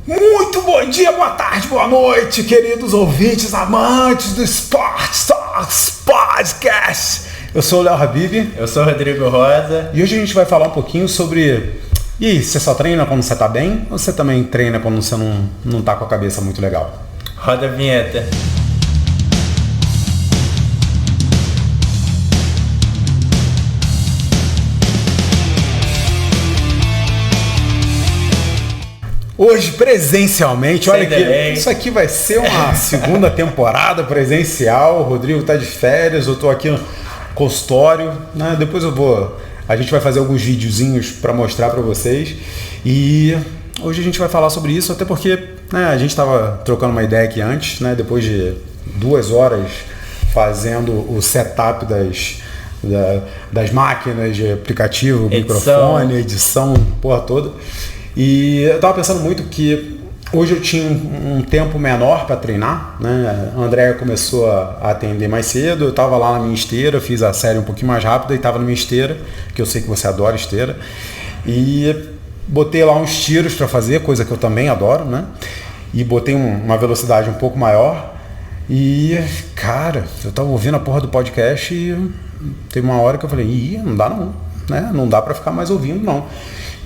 Muito bom dia, boa tarde, boa noite, queridos ouvintes, amantes do Sports Talks Podcast. Eu sou o Léo Habib. Eu sou o Rodrigo Rosa. E hoje a gente vai falar um pouquinho sobre... E aí, você só treina quando você tá bem? Ou você também treina quando você não tá com a cabeça muito legal? Roda a vinheta. Hoje, presencialmente, olha que isso aqui vai ser uma segunda temporada presencial. O Rodrigo tá de férias, eu tô aqui no consultório, né? Depois a gente vai fazer alguns videozinhos para mostrar para vocês. E hoje a gente vai falar sobre isso, até porque, né, a gente estava trocando uma ideia aqui antes, né? Depois de 2 horas fazendo o setup das máquinas de aplicativo, microfone, edição, porra toda. E eu tava pensando muito que hoje eu tinha um tempo menor para treinar, né? A Andréia começou a atender mais cedo, eu tava lá na minha esteira, fiz a série um pouquinho mais rápida e tava na minha esteira, que eu sei que você adora esteira. E botei lá uns tiros para fazer, coisa que eu também adoro, né? E botei uma velocidade um pouco maior. E, cara, eu tava ouvindo a porra do podcast e teve uma hora que eu falei, não dá não, né? Não dá para ficar mais ouvindo não.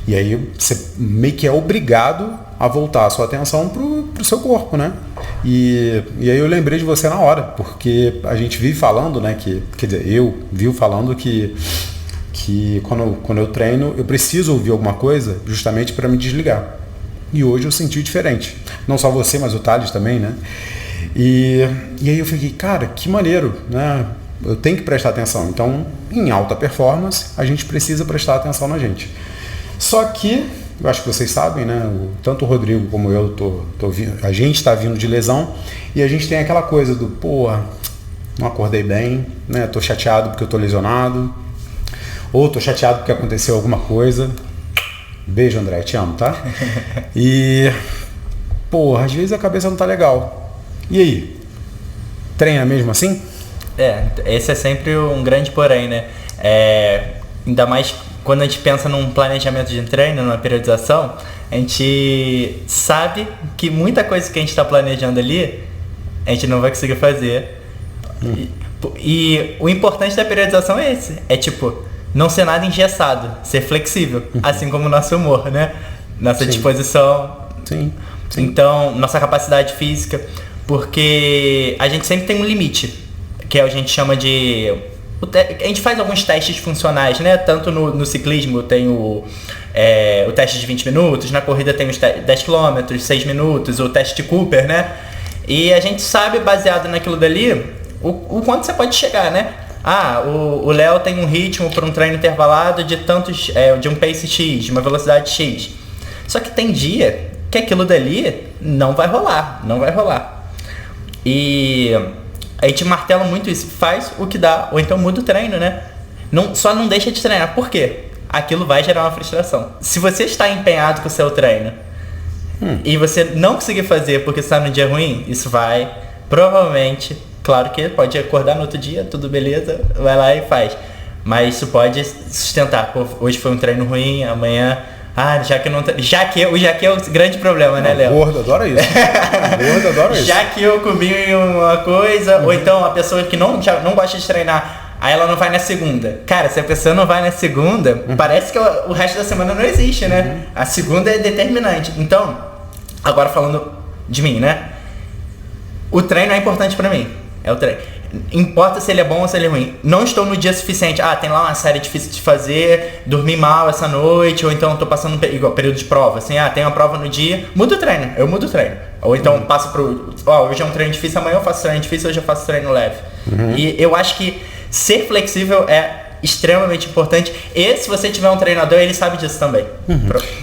E aí você meio que é obrigado a voltar a sua atenção pro seu corpo, né? E aí eu lembrei de você na hora, porque a gente vive falando, né? Quer dizer, eu vivo falando que quando eu treino, eu preciso ouvir alguma coisa justamente para me desligar. E hoje eu senti diferente. Não só você, mas o Thales também, né? E aí eu fiquei, cara, que maneiro, né? Eu tenho que prestar atenção. Então, em alta performance, a gente precisa prestar atenção na gente. Só que, eu acho que vocês sabem, né? Tanto o Rodrigo como eu, a gente está vindo de lesão e a gente tem aquela coisa do, não acordei bem, né? Tô chateado porque eu tô lesionado, ou tô chateado porque aconteceu alguma coisa. Beijo, André, te amo, tá? E, às vezes a cabeça não tá legal. E aí? Treina mesmo assim? Esse é sempre um grande porém, né? Ainda mais quando a gente pensa num planejamento de treino, numa periodização, a gente sabe que muita coisa que a gente está planejando ali, a gente não vai conseguir fazer. E o importante da periodização é esse. É não ser nada engessado, ser flexível, assim como o nosso humor, né? Nossa disposição. Sim. Então, nossa capacidade física. Porque a gente sempre tem um limite, que a gente chama de... A gente faz alguns testes funcionais, né? Tanto no ciclismo tem o teste de 20 minutos, na corrida tem os 10 km, 6 minutos, o teste de Cooper, né? E a gente sabe, baseado naquilo dali, o quanto você pode chegar, né? O Léo tem um ritmo para um treino intervalado de tantos, de um pace X, de uma velocidade X. Só que tem dia que aquilo dali não vai rolar. E... a gente martela muito isso, faz o que dá, ou então muda o treino, né? Só não deixa de treinar. Por quê? Aquilo vai gerar uma frustração. Se você está empenhado com o seu treino e você não conseguir fazer porque está no dia ruim, isso vai, provavelmente, claro que pode acordar no outro dia, tudo beleza, vai lá e faz. Mas isso pode sustentar. Hoje foi um treino ruim, amanhã... jaque é o grande problema, né, Léo? O gordo adora isso. Já que eu comi uma coisa, ou então a pessoa que não gosta de treinar, aí ela não vai na segunda. Cara, se a pessoa não vai na segunda, parece que o resto da semana não existe, né? A segunda é determinante. Então, agora falando de mim, né? O treino é importante pra mim. É o treino. Importa se ele é bom ou se ele é ruim. Não estou no dia suficiente. Tem lá uma série difícil de fazer, dormi mal essa noite, ou então tô passando igual período de prova, assim, tem uma prova no dia, muda o treino, eu mudo o treino. Ou então passo pro, hoje é um treino difícil, amanhã eu faço treino difícil, hoje eu faço treino leve. E eu acho que ser flexível é extremamente importante. E se você tiver um treinador, ele sabe disso também.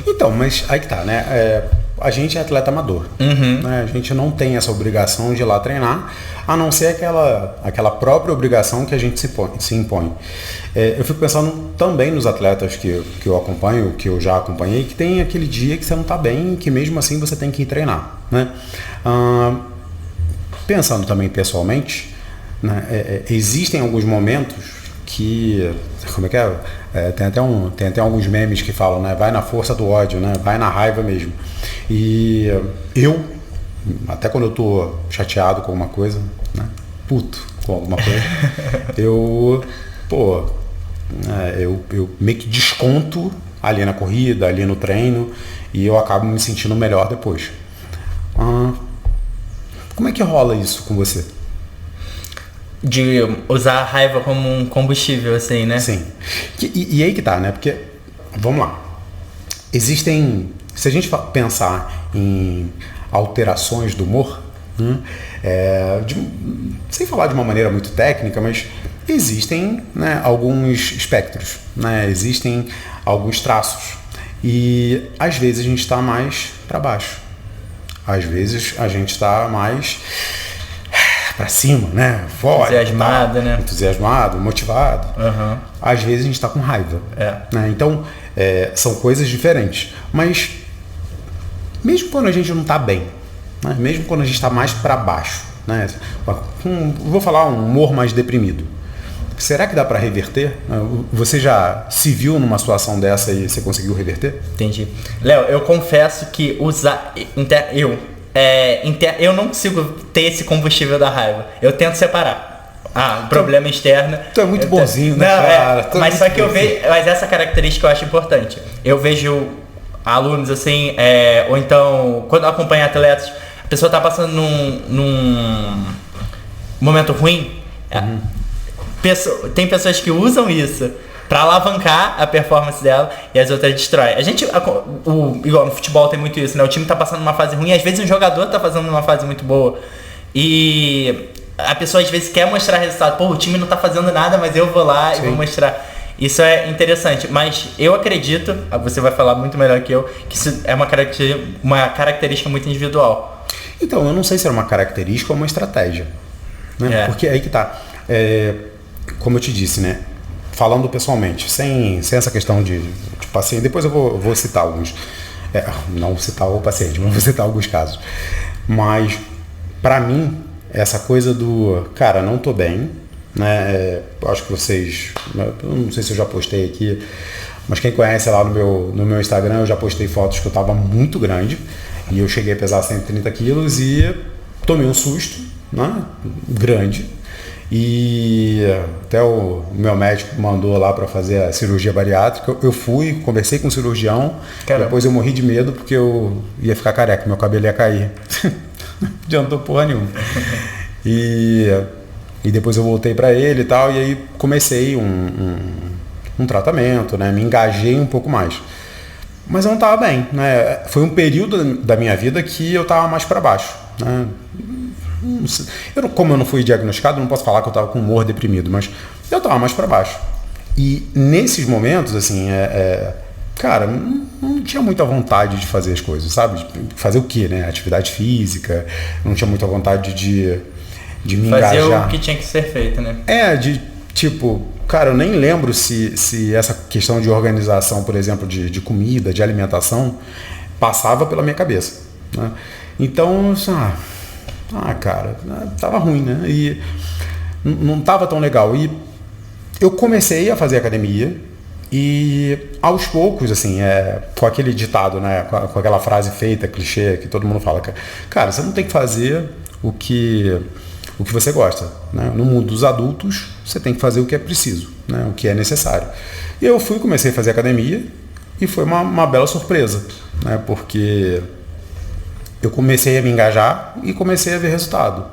Então, mas aí que tá, né? A gente é atleta amador, né? A gente não tem essa obrigação de ir lá treinar, a não ser aquela própria obrigação que a gente se impõe. Eu fico pensando também nos atletas que eu acompanho, que eu já acompanhei, que tem aquele dia que você não está bem e que mesmo assim você tem que ir treinar, né? Pensando também pessoalmente, né? Existem alguns momentos que... Como é que é? Tem até alguns memes que falam, né? Vai na força do ódio, né? Vai na raiva mesmo. E eu, até quando eu tô chateado com alguma coisa, né? Puto com alguma coisa, eu meio que desconto ali na corrida, ali no treino, e eu acabo me sentindo melhor depois. Como é que rola isso com você? De usar a raiva como um combustível, assim, né? Sim. E aí que tá, né? Porque, vamos lá. Existem, se a gente pensar em alterações do humor, né? Sem falar de uma maneira muito técnica, mas existem, né, alguns espectros, né? Existem alguns traços. E às vezes a gente está mais para baixo. Às vezes a gente está mais para cima, né? Forte, entusiasmado, né? Entusiasmado, motivado. Uhum. Às vezes a gente está com raiva. Né? Então, são coisas diferentes. Mas, mesmo quando a gente não está bem, né? Mesmo quando a gente está mais para baixo, né? Vou falar um humor mais deprimido. Será que dá para reverter? Você já se viu numa situação dessa e você conseguiu reverter? Entendi. Léo, eu confesso que eu não consigo ter esse combustível da raiva. Eu tento separar. O problema externo. Tu é muito bonzinho, né, cara? Mas só que eu vejo. Mas essa característica eu acho importante. Eu vejo alunos assim, ou então, quando eu acompanho atletas, a pessoa tá passando num momento ruim. Tem pessoas que usam isso para alavancar a performance dela e as outras destrói. Igual no futebol tem muito isso, né? O time tá passando uma fase ruim, às vezes um jogador tá fazendo uma fase muito boa. E a pessoa às vezes quer mostrar resultado. Pô, o time não tá fazendo nada, mas eu vou lá e vou mostrar. Isso é interessante, mas eu acredito, você vai falar muito melhor que eu, que isso é uma característica muito individual. Então, eu não sei se é uma característica ou uma estratégia, né? Porque aí que tá. Como eu te disse, né? Falando pessoalmente, sem essa questão de paciente, depois eu vou citar alguns. Não citar o paciente, mas vou citar alguns casos. Mas, pra mim, essa coisa do, cara, não tô bem, né? Acho que vocês, eu não sei se eu já postei aqui, mas quem conhece lá no meu Instagram, eu já postei fotos que eu tava muito grande e eu cheguei a pesar 130 quilos e tomei um susto, né? Grande. E até o meu médico mandou lá para fazer a cirurgia bariátrica. Eu fui, conversei com o cirurgião. Caramba. Depois eu morri de medo porque eu ia ficar careca, meu cabelo ia cair. Não adiantou porra nenhuma. E depois eu voltei para ele e tal, e aí comecei um tratamento, né? Me engajei um pouco mais. Mas eu não estava bem, né? Foi um período da minha vida que eu estava mais para baixo, né? Como eu não fui diagnosticado, não posso falar que eu estava com humor deprimido, mas eu estava mais para baixo. E nesses momentos, assim, cara, não tinha muita vontade de fazer as coisas, sabe? Fazer o quê, né? Atividade física, não tinha muita vontade de me engajar. Fazer o que tinha que ser feito, né? Tipo, cara, eu nem lembro se essa questão de organização, por exemplo, de comida, de alimentação, passava pela minha cabeça, né? Então, cara, tava ruim, né? E não tava tão legal. E eu comecei a fazer academia e aos poucos, assim, com aquele ditado, né? Com aquela frase feita, clichê, que todo mundo fala, cara, você não tem que fazer o que você gosta, né? No mundo dos adultos, você tem que fazer o que é preciso, né? O que é necessário. E eu comecei a fazer academia e foi uma bela surpresa, né? Porque eu comecei a me engajar e comecei a ver resultado.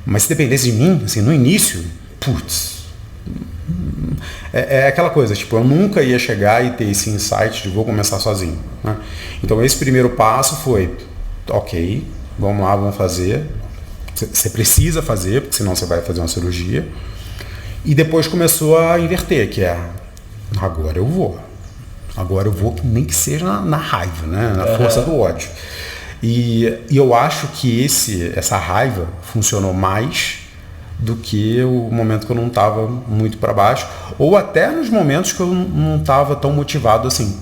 Mas se dependesse de mim, assim, no início, é aquela coisa, tipo, eu nunca ia chegar e ter esse insight de vou começar sozinho, né? Então esse primeiro passo foi, ok, vamos lá, vamos fazer. Você precisa fazer, porque senão você vai fazer uma cirurgia. E depois começou a inverter, que agora eu vou, nem que seja na raiva, né? Na força do ódio. E eu acho que essa raiva funcionou mais do que o momento que eu não estava muito para baixo, ou até nos momentos que eu não estava tão motivado assim.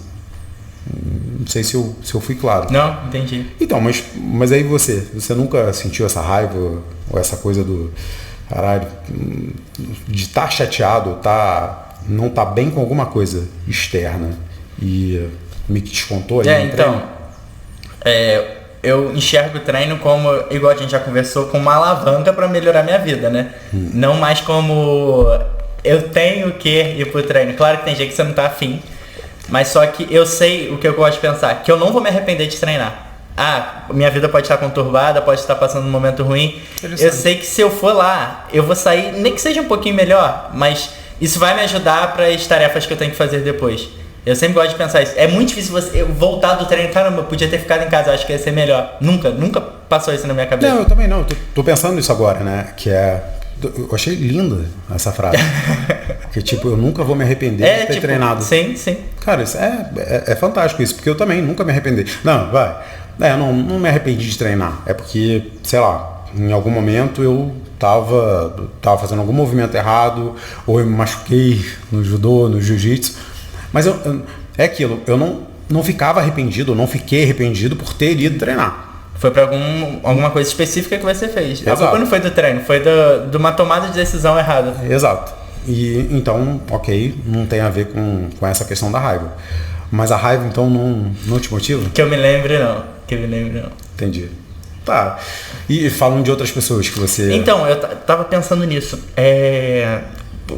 Não sei se eu fui claro. Não, entendi. Então, mas aí você nunca sentiu essa raiva ou essa coisa do caralho, de estar chateado, não tá bem com alguma coisa externa e me descontou aí no treino? Eu enxergo o treino como, igual a gente já conversou, como uma alavanca para melhorar minha vida, né? Não mais como eu tenho que ir pro treino. Claro que tem gente que você não tá afim, mas só que eu sei o que eu gosto de pensar, que eu não vou me arrepender de treinar. Minha vida pode estar conturbada, pode estar passando um momento ruim. Eu sei que se eu for lá, eu vou sair, nem que seja um pouquinho melhor, mas isso vai me ajudar para as tarefas que eu tenho que fazer depois. Eu sempre gosto de pensar isso. É muito difícil você voltar do treino. Caramba, eu podia ter ficado em casa, acho que ia ser melhor. Nunca passou isso na minha cabeça. Não, eu também não. Tô pensando nisso agora, né? Eu achei linda essa frase. Que tipo, eu nunca vou me arrepender de ter treinado. Sim. Cara, isso é fantástico isso, porque eu também nunca me arrependi. Não, vai. Eu não me arrependi de treinar. É porque, sei lá, em algum momento eu tava fazendo algum movimento errado, ou eu me machuquei no judô, no jiu-jitsu. Mas é aquilo, eu não ficava arrependido, eu não fiquei arrependido por ter ido treinar. Foi pra alguma coisa específica que você fez. Exato. A culpa não foi do treino, foi de uma tomada de decisão errada. Exato. E então, ok, não tem a ver com essa questão da raiva. Mas a raiva, então, não te motiva? Que eu me lembre, não. Entendi. Tá. E falando de outras pessoas que você... Então, eu tava pensando nisso.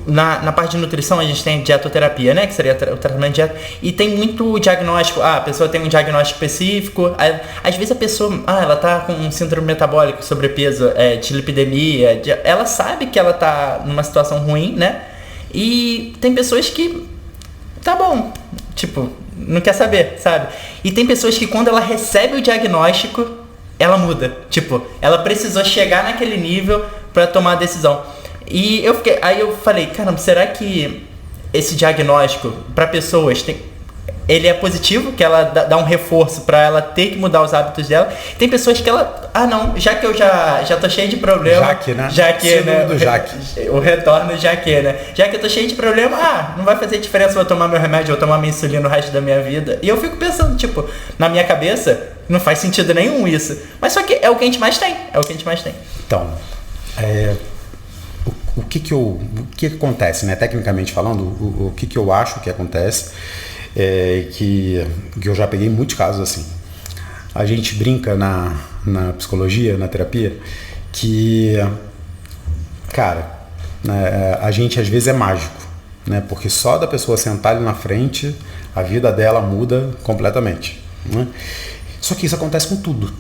Na parte de nutrição a gente tem dietoterapia, né? Que seria o tratamento de dieta. E tem muito diagnóstico. A pessoa tem um diagnóstico específico. Às vezes a pessoa, ela tá com um síndrome metabólico, sobrepeso, dislipidemia. Ela sabe que ela tá numa situação ruim, né? E tem pessoas que... Tá bom. Tipo, não quer saber, sabe? E tem pessoas que quando ela recebe o diagnóstico, ela muda. Tipo, ela precisou chegar naquele nível para tomar a decisão. E aí eu falei, caramba, será que esse diagnóstico para pessoas ele é positivo, que ela dá um reforço para ela ter que mudar os hábitos dela? Tem pessoas que ela, não, já que eu já tô cheio de problema, já que, né, o retorno já que, né, já que eu tô cheio de problema, não vai fazer diferença eu tomar meu remédio ou tomar minha insulina o resto da minha vida. E eu fico pensando, tipo, na minha cabeça não faz sentido nenhum isso, mas só que é o que a gente mais tem, Então, o que acontece, né? Tecnicamente falando, o que eu acho que acontece é que eu já peguei muitos casos assim. A gente brinca na psicologia, na terapia, que, cara, né, a gente às vezes é mágico, né? Porque só da pessoa sentar ali na frente, a vida dela muda completamente, né? Só que isso acontece com tudo.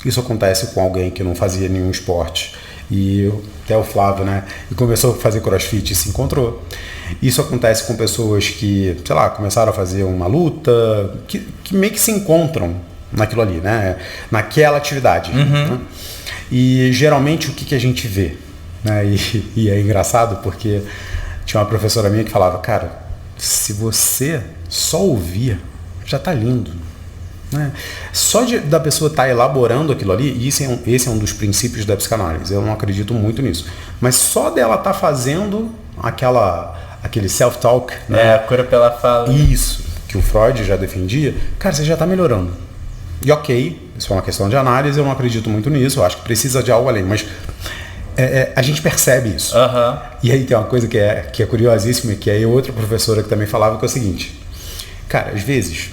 Isso acontece com alguém que não fazia nenhum esporte e até o Flávio, né, e começou a fazer crossfit e se encontrou. Isso acontece com pessoas que, sei lá, começaram a fazer uma luta, que meio que se encontram naquilo ali, né, naquela atividade. Né? E geralmente o que a gente vê, né, e é engraçado porque tinha uma professora minha que falava, cara, se você só ouvir, já tá lindo. Né? Só da pessoa estar elaborando aquilo ali, e esse é um dos princípios da psicanálise, eu não acredito muito nisso, mas só dela estar fazendo aquele self-talk, né? A cura pela fala. Isso, que o Freud já defendia, cara, você já está melhorando. E ok, isso é uma questão de análise, eu não acredito muito nisso, eu acho que precisa de algo além, mas a gente percebe isso. E aí tem uma coisa que é curiosíssima, que é outra professora que também falava, que é o seguinte, cara, às vezes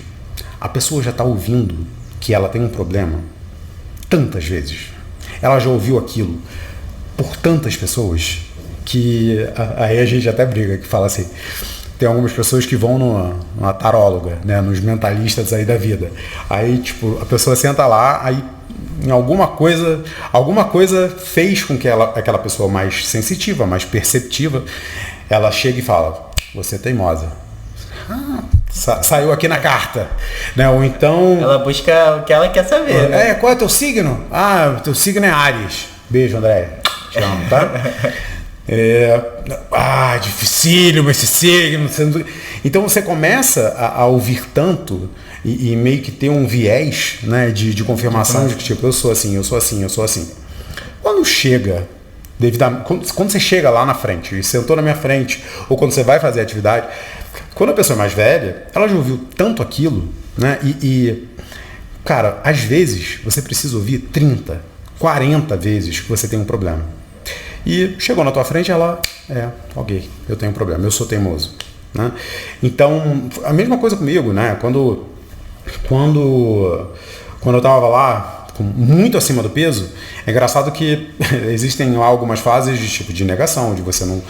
a pessoa já está ouvindo que ela tem um problema tantas vezes. Ela já ouviu aquilo por tantas pessoas que aí a gente até briga, que fala assim, tem algumas pessoas que vão numa taróloga, né, nos mentalistas aí da vida. Aí, tipo, a pessoa senta lá, aí em alguma coisa fez com que aquela pessoa mais sensitiva, mais perceptiva, ela chega e fala, você é teimosa. Saiu aqui na carta, né? Ou então... Ela busca o que ela quer saber, né? Qual é teu signo? Teu signo é Áries. Beijo, André. Te amo, tá? Dificílimo esse signo. Então você começa a ouvir tanto e meio que ter um viés, né, de confirmação de que tipo, eu sou assim. Quando chega, quando você chega lá na frente e sentou na minha frente, ou quando você vai fazer a atividade, quando a pessoa é mais velha, ela já ouviu tanto aquilo, né? Cara, às vezes você precisa ouvir 30, 40 vezes que você tem um problema. E chegou na tua frente, ela, ok, eu tenho um problema, eu sou teimoso. Né? Então, a mesma coisa comigo, né? Quando eu estava lá, muito acima do peso, é engraçado que existem algumas fases de tipo de negação, de você não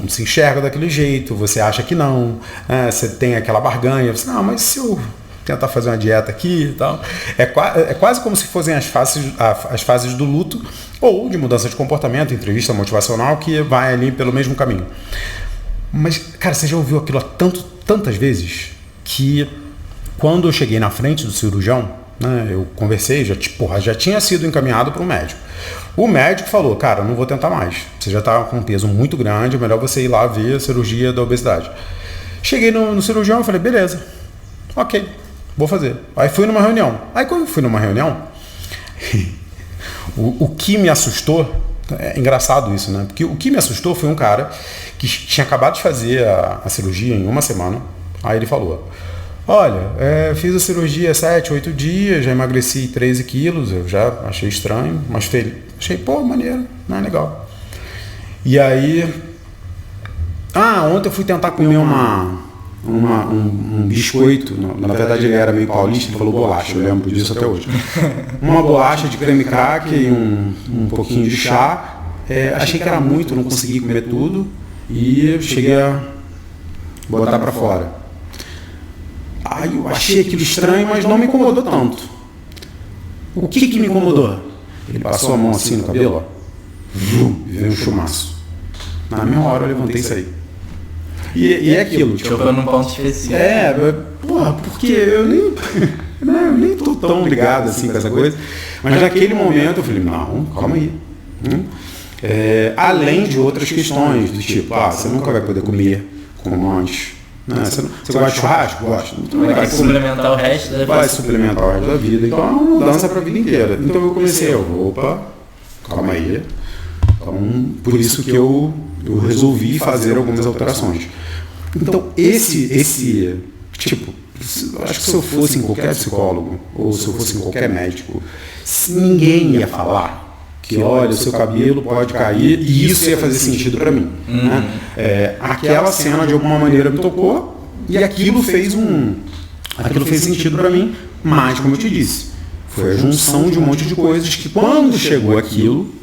se enxerga daquele jeito, você acha que não, né? Você tem aquela barganha, você, mas se eu tentar fazer uma dieta aqui e tal, é quase como se fossem as fases do luto ou de mudança de comportamento, entrevista motivacional, que vai ali pelo mesmo caminho. Mas, cara, você já ouviu aquilo tantas vezes que quando eu cheguei na frente do cirurgião, né, eu conversei, já tinha sido encaminhado para um médico. O médico falou, cara, não vou tentar mais. Você já está com um peso muito grande, é melhor você ir lá ver a cirurgia da obesidade. Cheguei no cirurgião e falei, beleza, ok, vou fazer. Aí fui numa reunião. Aí quando eu fui numa reunião, o que me assustou, é engraçado isso, né? Porque o que me assustou foi um cara que tinha acabado de fazer a cirurgia em uma semana. Aí ele falou, olha, fiz a cirurgia 7, 8 dias, já emagreci 13 quilos, eu já achei estranho, mas achei, maneiro, não é legal. E aí, ontem eu fui tentar comer um biscoito, na verdade ele era meio paulista, ele falou bolacha, eu lembro disso até hoje. Uma bolacha de creme crack e um pouquinho de chá, achei que era muito, não consegui comer tudo e cheguei a botar para fora. Aí eu achei aquilo estranho, mas não me incomodou tanto. O que me incomodou? Ele passou a mão assim no cabelo, e veio um chumaço. Na mesma hora eu levantei e saí. E é aquilo. Chocou num ponto específico. Porque eu nem tô tão ligado assim com essa coisa. Mas naquele momento eu falei, não, calma aí. Além de outras questões, do tipo, você nunca vai poder comer como antes. Você gosta de churrasco? Gosto. Então vai suplementar o resto da vida. Vai suplementar o resto da vida. Então é uma mudança para a vida inteira. Então eu comecei, calma aí. Então, por isso que eu resolvi fazer algumas alterações. Então, esse tipo, acho que se eu fosse em qualquer psicólogo, ou se eu fosse em qualquer médico, ninguém ia falar que, olha, o seu cabelo pode cair, e isso ia fazer sentido para mim. Né? Aquela cena, de alguma maneira, me tocou, e aquilo fez sentido para mim, mas, como eu te disse, foi a junção de um monte de coisas que, quando chegou aquilo,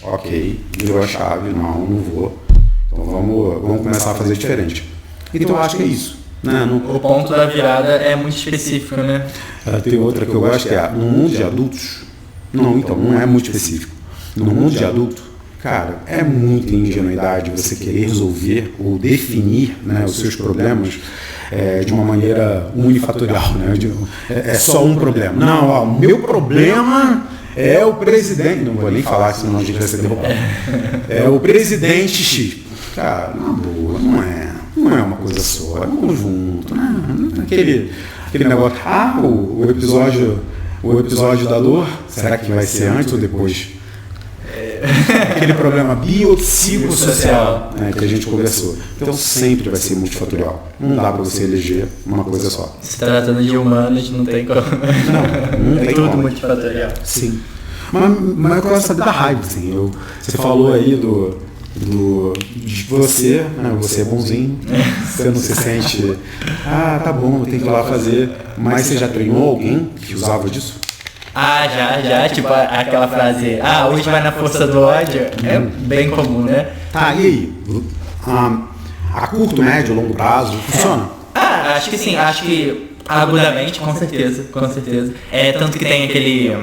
ok, virou a chave, não vou. Então vamos começar a fazer diferente. Então eu acho que é isso. Né? O ponto da virada é muito específico, né? Tem outra que eu gosto que é, no mundo de adultos, não é muito específico. No mundo de adulto, cara, é muita ingenuidade você querer resolver ou definir, né, os seus problemas de uma maneira unifatorial. Né? É só um problema. Não, o meu problema é o presidente, não vou nem falar, senão a gente vai ser derrubado. É o presidente X. Cara, na boa, não é uma coisa só, é um conjunto. Aquele negócio. O episódio da dor, será que vai ser antes ou depois? Aquele problema biopsicossocial, né, que a gente conversou. Então sempre vai ser multifatorial. Não dá para você eleger uma coisa só. Se tratando de humanos, não tem como. Não tem tudo como. multifatorial. Sim. Mas eu quero saber da raiva, assim. Você falou aí de você, né? Você é bonzinho, você não se sente, tá bom, eu tenho que ir lá fazer. Mas você já treinou alguém que usava disso? Já, tipo aquela frase, hoje vai na força do ódio, é bem comum, né? Tá, e aí? A curto, médio, longo prazo, funciona? Acho que sim, acho que agudamente, com certeza. Tanto que tem aquele...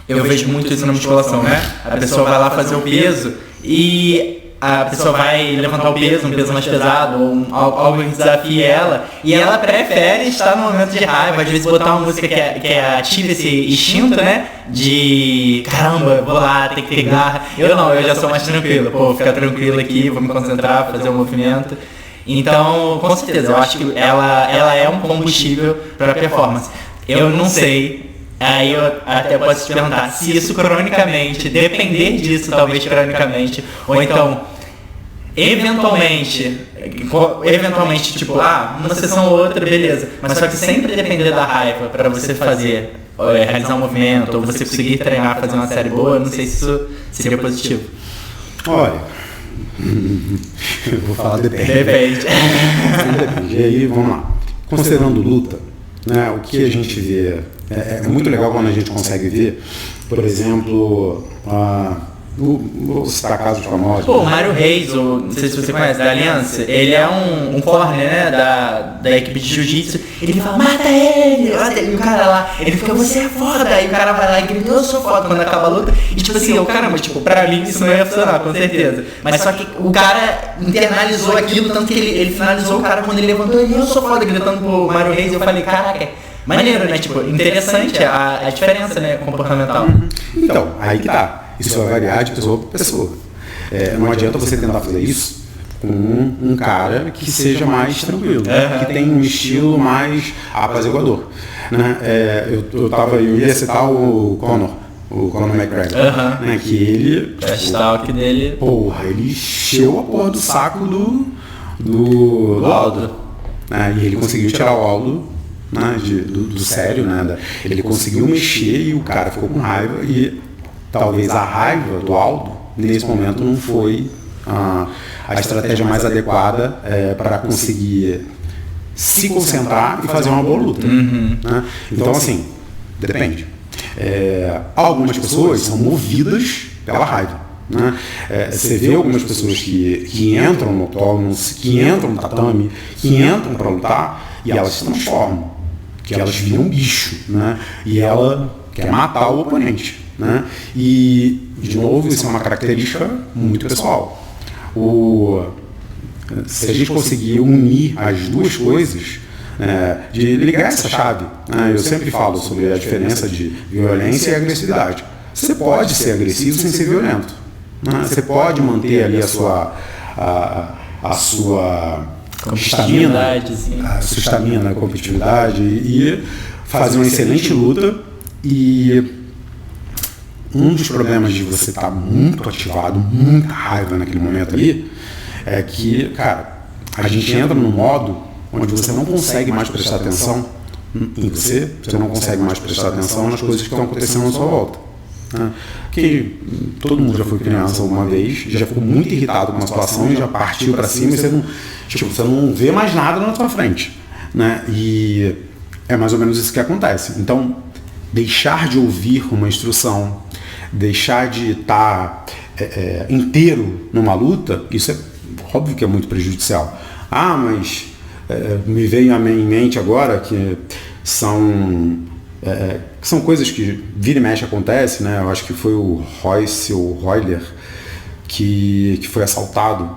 Eu vejo muito isso na musculação, né? A pessoa vai lá fazer o peso e a pessoa vai levantar o peso, um peso mais pesado, ou algo que desafie ela, e ela prefere estar no momento de raiva, às vezes botar uma música que ativa esse instinto, né? De caramba, vou lá, tem que ter garra. Eu já sou mais tranquilo, vou ficar tranquilo aqui, vou me concentrar, fazer o movimento. Então, com certeza, eu acho que ela é um combustível para a performance. Eu não sei. Aí eu até posso te perguntar se isso cronicamente, depender disso talvez cronicamente, ou então eventualmente tipo, uma sessão ou outra, beleza, mas só que sempre depender da raiva para você fazer, realizar um movimento, ou você conseguir treinar, fazer uma série boa, eu não sei se isso seria positivo. Olha, eu vou falar depende. Depende. E aí, vamos lá. Considerando luta, né, o que a gente vê, é muito legal quando a gente consegue ver, por exemplo, vou citar casos famosos. Pô, o Mário Reis, não sei se você conhece, da Aliança, ele é um corner, né, da equipe de jiu-jitsu. Ele fala, mata ele! E o cara lá, ele fica, você é foda! Aí o cara vai lá e grita, eu sou foda quando acaba a luta. E tipo assim, o caramba, tipo, pra mim isso não ia funcionar, com certeza. Mas só que o cara internalizou aquilo, tanto que ele finalizou o cara quando ele levantou, eu sou foda, gritando pro Mário Reis. Eu falei, caraca, maneiro, né? Tipo, interessante a diferença, né, comportamental. Então, aí que tá. Isso vai variar de pessoa para pessoa. Não adianta você tentar fazer isso com um cara que seja mais tranquilo, que tem um estilo mais apaziguador. Né? Eu ia citar o Conor McGregor, né? Que ele... O dele... Porra, ele encheu a porra do saco do Aldo. E ele conseguiu tirar o Aldo, né, do sério, né? Ele conseguiu mexer e o cara ficou com raiva e... Talvez a raiva do Aldo, nesse momento, não foi a estratégia mais adequada para conseguir se concentrar e fazer uma boa luta. Né? Então, assim, depende. Algumas pessoas são movidas pela raiva. Né? Você vê algumas pessoas que entram no octógono, que entram no tatame, que entram para lutar e elas se transformam, que elas viram um bicho, né? E ela quer matar o oponente. Né? E, de novo, isso é uma característica muito pessoal. Se a gente conseguir unir as duas coisas, de ligar essa chave, eu sempre falo sobre a diferença de violência e agressividade. Você pode ser agressivo sem ser violento, né? Você pode manter ali a sua estamina, a competitividade e fazer uma excelente luta. E um dos problemas de você estar muito ativado, muita raiva naquele momento ali, é que, cara, a gente entra num modo onde você não consegue mais prestar atenção em você não consegue mais prestar atenção nas coisas que estão acontecendo à sua volta. Né? Que todo mundo já foi criança uma vez, já ficou muito irritado com uma situação e já partiu para cima e você não vê mais nada na sua frente. Né? E é mais ou menos isso que acontece. Então, deixar de ouvir uma instrução, deixar de estar inteiro numa luta, isso é óbvio que é muito prejudicial. Mas me veio em mente agora que são coisas que vira e mexe acontece, né? Eu acho que foi o Royce ou Royler que foi assaltado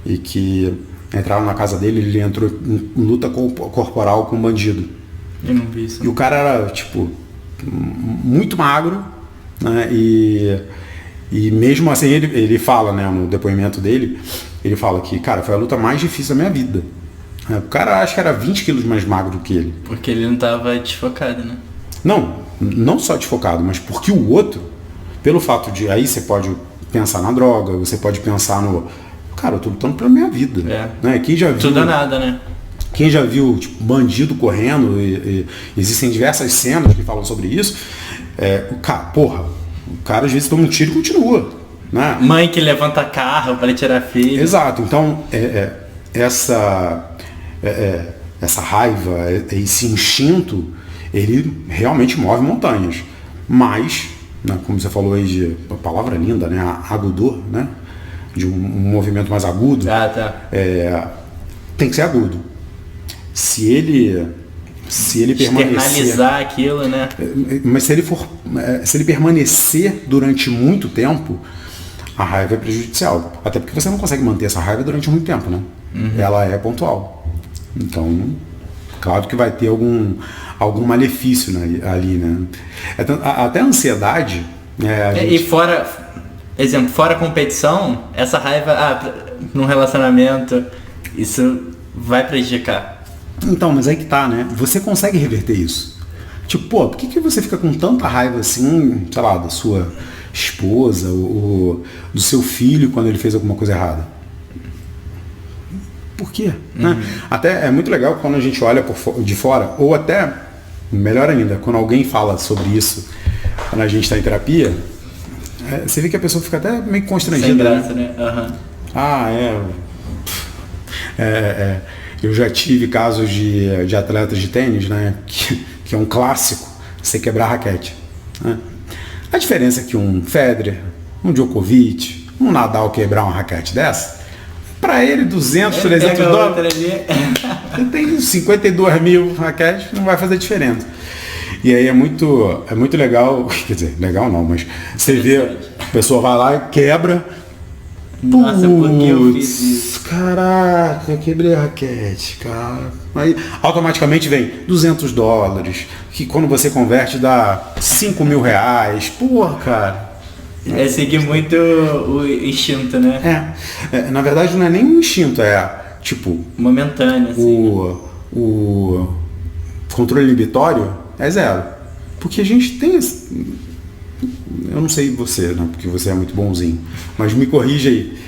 e que entraram na casa dele, ele entrou em luta corporal com um bandido. Eu não vi isso. E o cara era, tipo, muito magro, né? E mesmo assim ele fala, né, no depoimento dele, ele fala que, cara, foi a luta mais difícil da minha vida. O cara acho que era 20 quilos mais magro que ele. Porque ele não estava desfocado, né? Não só desfocado, mas porque o outro, pelo fato de, aí você pode pensar na droga, você pode pensar no, cara, eu tô lutando pela minha vida. Né? Quem já viu, tudo ou nada, né? Quem já viu, tipo, bandido correndo, e existem diversas cenas que falam sobre isso, o cara às vezes toma um tiro e continua. Né? Mãe que levanta carro para tirar filho. Exato, então essa raiva, esse instinto, ele realmente move montanhas. Mas, né, como você falou aí de uma palavra linda, né, agudor, né, de um movimento mais agudo, tem que ser agudo. Se ele permanecer, externalizar aquilo, né? Mas se ele permanecer durante muito tempo, a raiva é prejudicial. Até porque você não consegue manter essa raiva durante muito tempo, né? Ela é pontual. Então, claro que vai ter algum malefício, né, ali, né? Até a ansiedade, E fora a competição, essa raiva num relacionamento, isso vai prejudicar. Então, mas aí que tá, né? Você consegue reverter isso. Tipo, por que você fica com tanta raiva assim, sei lá, da sua esposa ou do seu filho quando ele fez alguma coisa errada? Por quê? Né? Até é muito legal quando a gente olha de fora, ou até, melhor ainda, quando alguém fala sobre isso, quando a gente está em terapia, Você vê que a pessoa fica até meio constrangida. Sem graça, né? Eu já tive casos de atletas de tênis, né? Que é um clássico, você quebrar a raquete. Né? A diferença é que um Federer, um Djokovic, um Nadal quebrar uma raquete dessa, para ele 200, 300 dólares, você tem 52 mil raquetes, não vai fazer diferença. E aí é muito legal, quer dizer, legal não, mas você vê, a pessoa vai lá e quebra. Nossa, por que eu fiz isso? Caraca, quebrei a raquete, cara. Aí automaticamente vem 200 dólares, que quando você converte dá 5 mil reais. Porra, cara. É seguir muito o instinto, né? Na verdade não é nem um instinto, é tipo... momentâneo, assim. O controle inibitório é zero. Porque a gente tem... Eu não sei você, né? Porque você é muito bonzinho. Mas me corrija aí.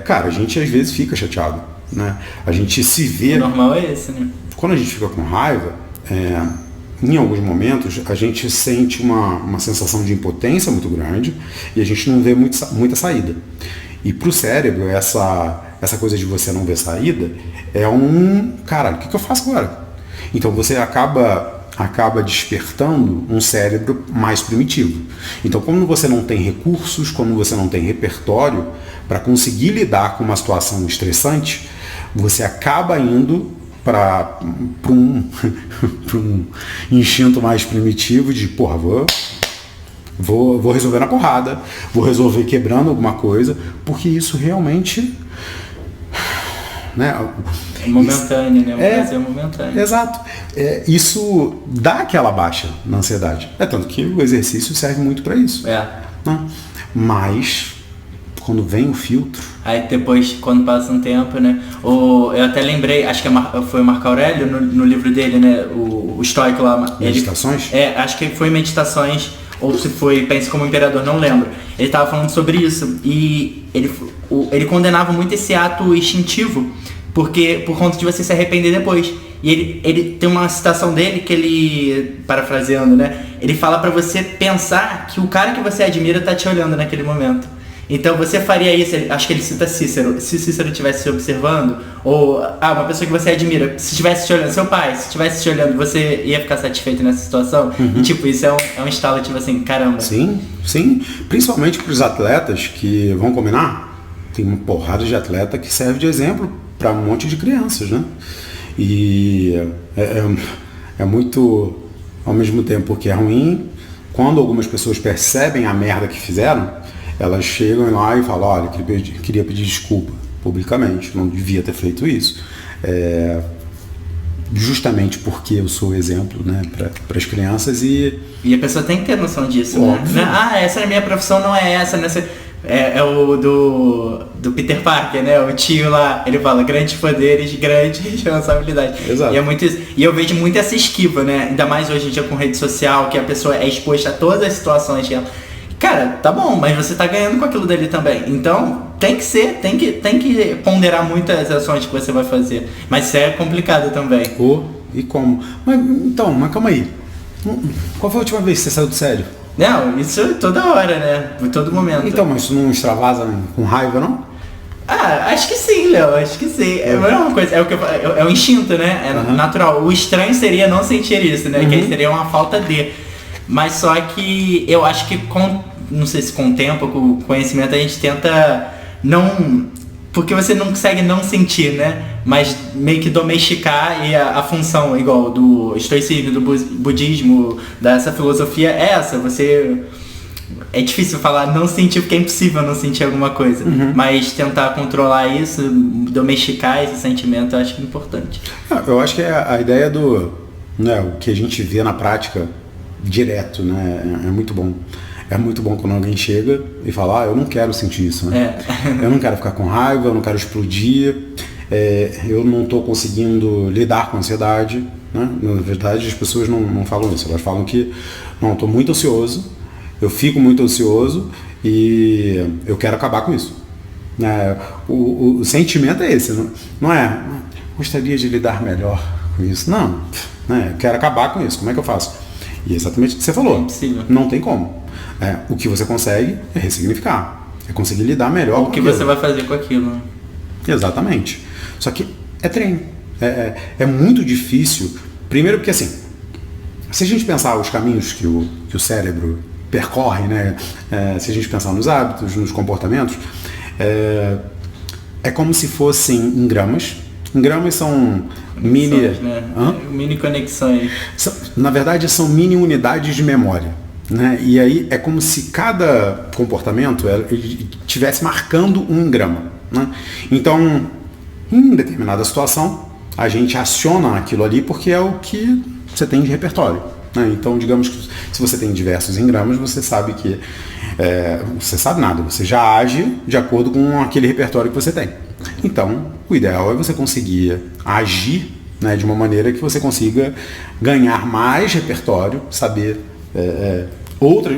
Cara, a gente às vezes fica chateado, né? A gente se vê... O normal é esse, né? Quando a gente fica com raiva, em alguns momentos, a gente sente uma sensação de impotência muito grande e a gente não vê muita saída. E para o cérebro, essa coisa de você não ver saída é caralho, o que eu faço agora? Então você acaba despertando um cérebro mais primitivo. Então, quando você não tem recursos, quando você não tem repertório para conseguir lidar com uma situação estressante, você acaba indo para um instinto mais primitivo de, porra, vou resolver na porrada, vou resolver quebrando alguma coisa, porque isso realmente... né? É momentâneo, né? Um prazer momentâneo. Exato. Isso dá aquela baixa na ansiedade. Tanto que o exercício serve muito para isso. Né? Mas, quando vem o filtro... Aí depois, quando passa um tempo, né? Eu até lembrei, acho que foi o Marco Aurélio, no livro dele, né? O estoico lá. Meditações? Acho que foi Meditações, ou se foi Pense como Imperador, não lembro. Ele estava falando sobre isso. E ele condenava muito esse ato instintivo, porque por conta de você se arrepender depois. E ele tem uma citação dele que ele, parafraseando, né? Ele fala pra você pensar que o cara que você admira tá te olhando naquele momento. Então você faria isso, acho que ele cita Cícero, se Cícero estivesse te observando, ou uma pessoa que você admira, se estivesse te olhando, seu pai, se estivesse te olhando, você ia ficar satisfeito nessa situação? E tipo, isso é um estalo tipo assim, caramba. Sim, principalmente pros atletas que vão combinar, tem uma porrada de atleta que serve de exemplo para um monte de crianças, né? E é muito, ao mesmo tempo que é ruim, quando algumas pessoas percebem a merda que fizeram, elas chegam lá e falam, olha, queria pedir desculpa publicamente, não devia ter feito isso. Justamente porque eu sou exemplo, né, para as crianças e a pessoa tem que ter noção disso, óbvio. né? Essa é a minha profissão, não é essa, nessa... É o do Peter Parker, né? O tio lá, ele fala grandes poderes, grande responsabilidade. Exato. E é muito isso. E eu vejo muito essa esquiva, né? Ainda mais hoje em dia com rede social, que a pessoa é exposta a todas as situações que ela... Cara, tá bom, mas você tá ganhando com aquilo dele também. Então, tem que ponderar muitas ações que você vai fazer. Mas isso é complicado também. E como? Mas calma aí. Qual foi a última vez que você saiu do sério? Não, isso toda hora, né? Em todo momento. Então, mas isso não extravasa com raiva, não? Acho que sim, Léo, acho que sim. É uma coisa, é o instinto, né? É natural. O estranho seria não sentir isso, né? Que aí seria uma falta de... Mas só que eu acho que não sei se com o tempo, com o conhecimento, a gente tenta não... Porque você não consegue não sentir, né? Mas meio que domesticar e a função, igual do estoicismo, do budismo, dessa filosofia, é essa. É difícil falar não sentir, porque é impossível não sentir alguma coisa. Mas tentar controlar isso, domesticar esse sentimento, eu acho que é importante. Eu acho que é a ideia né, o que a gente vê na prática direto, né? É muito bom. É muito bom quando alguém chega e fala, eu não quero sentir isso, né? Eu não quero ficar com raiva, eu não quero explodir, eu não estou conseguindo lidar com a ansiedade, né? Na verdade, as pessoas não falam isso, elas falam que, não, estou muito ansioso, eu fico muito ansioso e eu quero acabar com isso. O sentimento é esse, não é, gostaria de lidar melhor com isso, não, né? Eu quero acabar com isso, como é que eu faço? E é exatamente o que você falou. É impossível. Não tem como. O que você consegue é ressignificar. É conseguir lidar melhor com o que você vai fazer com aquilo. Né? Exatamente. Só que é treino. É muito difícil. Primeiro porque assim, se a gente pensar os caminhos que o cérebro percorre, né? Se a gente pensar nos hábitos, nos comportamentos, é como se fossem em gramas. Em gramas são mini conexões. Na verdade, são mini unidades de memória. Né? E aí é como se cada comportamento estivesse marcando um grama. Né? Então, em determinada situação, a gente aciona aquilo ali porque é o que você tem de repertório. Né? Então, digamos que se você tem diversos engramas, você sabe que... você sabe nada, você já age de acordo com aquele repertório que você tem. Então, o ideal é você conseguir agir, né, de uma maneira que você consiga ganhar mais repertório, saber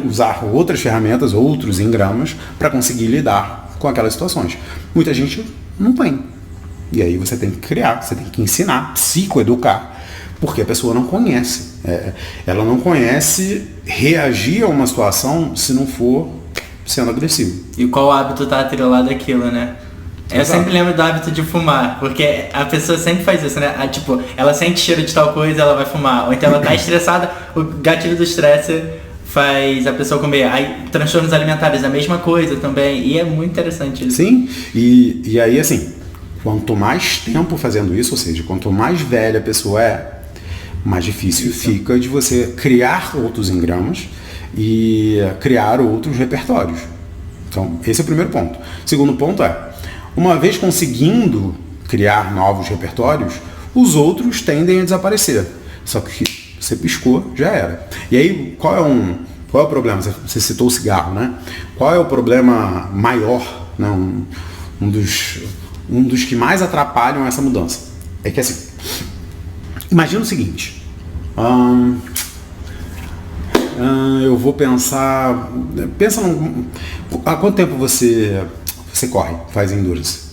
usar outras ferramentas, outros engramas para conseguir lidar com aquelas situações. Muita gente não tem. E aí você tem que criar, você tem que ensinar, psicoeducar, porque a pessoa não conhece. Ela não conhece reagir a uma situação se não for sendo agressivo. E qual hábito está atrelado àquilo, né? Eu sempre lembro do hábito de fumar, porque a pessoa sempre faz isso, né? Tipo, ela sente cheiro de tal coisa, ela vai fumar. Ou então ela tá estressada, o gatilho do estresse faz a pessoa comer. Aí, transtornos alimentares, a mesma coisa também. E é muito interessante isso. Sim, e aí assim, quanto mais tempo fazendo isso, ou seja, quanto mais velha a pessoa mais difícil fica de você criar outros engramas e criar outros repertórios. Então, esse é o primeiro ponto. O segundo ponto uma vez conseguindo criar novos repertórios, os outros tendem a desaparecer. Só que você piscou, já era. E aí, qual é o problema? Você citou o cigarro, né? Qual é o problema maior, né? Um dos que mais atrapalham essa mudança? É que assim, imagina o seguinte, eu vou pensa há quanto tempo você corre, faz endurance?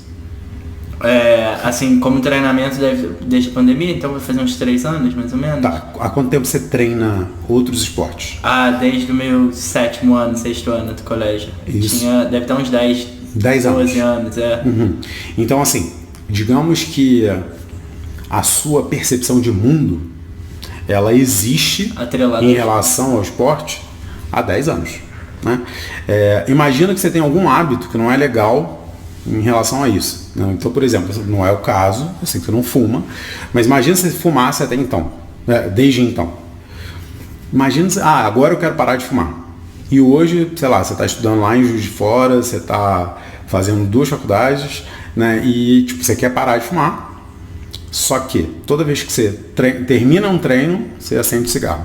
Assim, como treinamento desde a pandemia, então vai fazer uns 3 anos, mais ou menos. Tá, há quanto tempo você treina outros esportes? Desde o meu 7º ano, 6º ano do colégio. Isso. Deve ter uns 10 12 anos. Uhum. Então assim, digamos que a sua percepção de mundo, ela existe em relação ao esporte há 10 anos. Né? Imagina que você tem algum hábito que não é legal em relação a isso. Né? Então, por exemplo, não é o caso, eu sei que você não fuma, mas imagina se você fumasse até então, desde então. Imagina se, agora eu quero parar de fumar. E hoje, sei lá, você está estudando lá em Juiz de Fora, você está fazendo 2 faculdades, né? E tipo, você quer parar de fumar. Só que toda vez que você termina um treino, você acende o cigarro.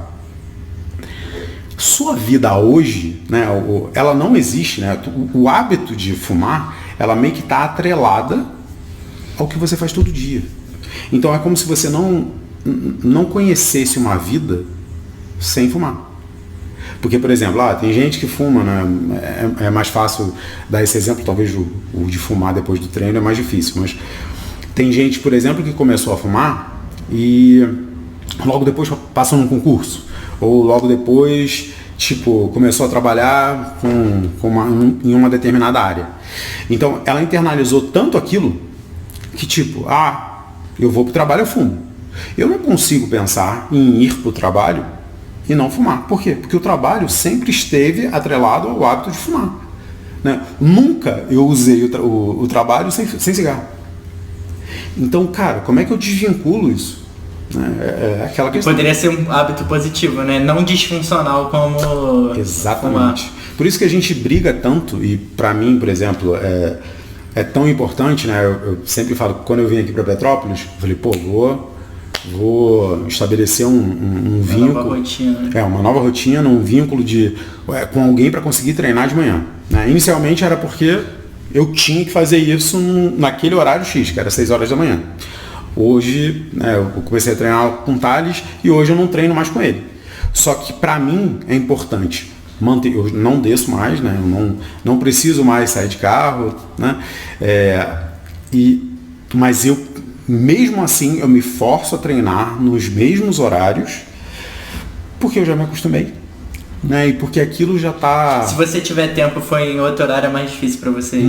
Sua vida hoje, né, ela não existe, né? O hábito de fumar, ela meio que está atrelada ao que você faz todo dia. Então é como se você não conhecesse uma vida sem fumar. Porque, por exemplo, tem gente que fuma, né? É mais fácil dar esse exemplo, talvez o de fumar depois do treino é mais difícil, mas tem gente, por exemplo, que começou a fumar e logo depois passou num concurso. Ou logo depois, começou a trabalhar em uma determinada área. Então, ela internalizou tanto aquilo que, eu vou para o trabalho, eu fumo. Eu não consigo pensar em ir para o trabalho e não fumar. Por quê? Porque o trabalho sempre esteve atrelado ao hábito de fumar. Né? Nunca eu usei o trabalho sem cigarro. Então, cara, como é que eu desvinculo isso? É aquela questão. Poderia ser um hábito positivo, né? Não disfuncional como Exatamente. Fumar. Por isso que a gente briga tanto, e para mim, por exemplo, é tão importante, né? Eu sempre falo que quando eu vim aqui para Petrópolis, eu falei, vou estabelecer um vínculo. Uma nova rotina. Uma nova rotina, um vínculo com alguém para conseguir treinar de manhã. Né? Inicialmente era porque eu tinha que fazer isso naquele horário X, que era 6 horas da manhã. Hoje, eu comecei a treinar com o Thales e hoje eu não treino mais com ele. Só que para mim é importante manter, eu não desço mais, né? Eu não preciso mais sair de carro, né? Mas mesmo assim, eu me forço a treinar nos mesmos horários, Porque eu já me acostumei, né? E porque aquilo já tá... Se você tiver tempo, foi em outro horário, é mais difícil para você ir.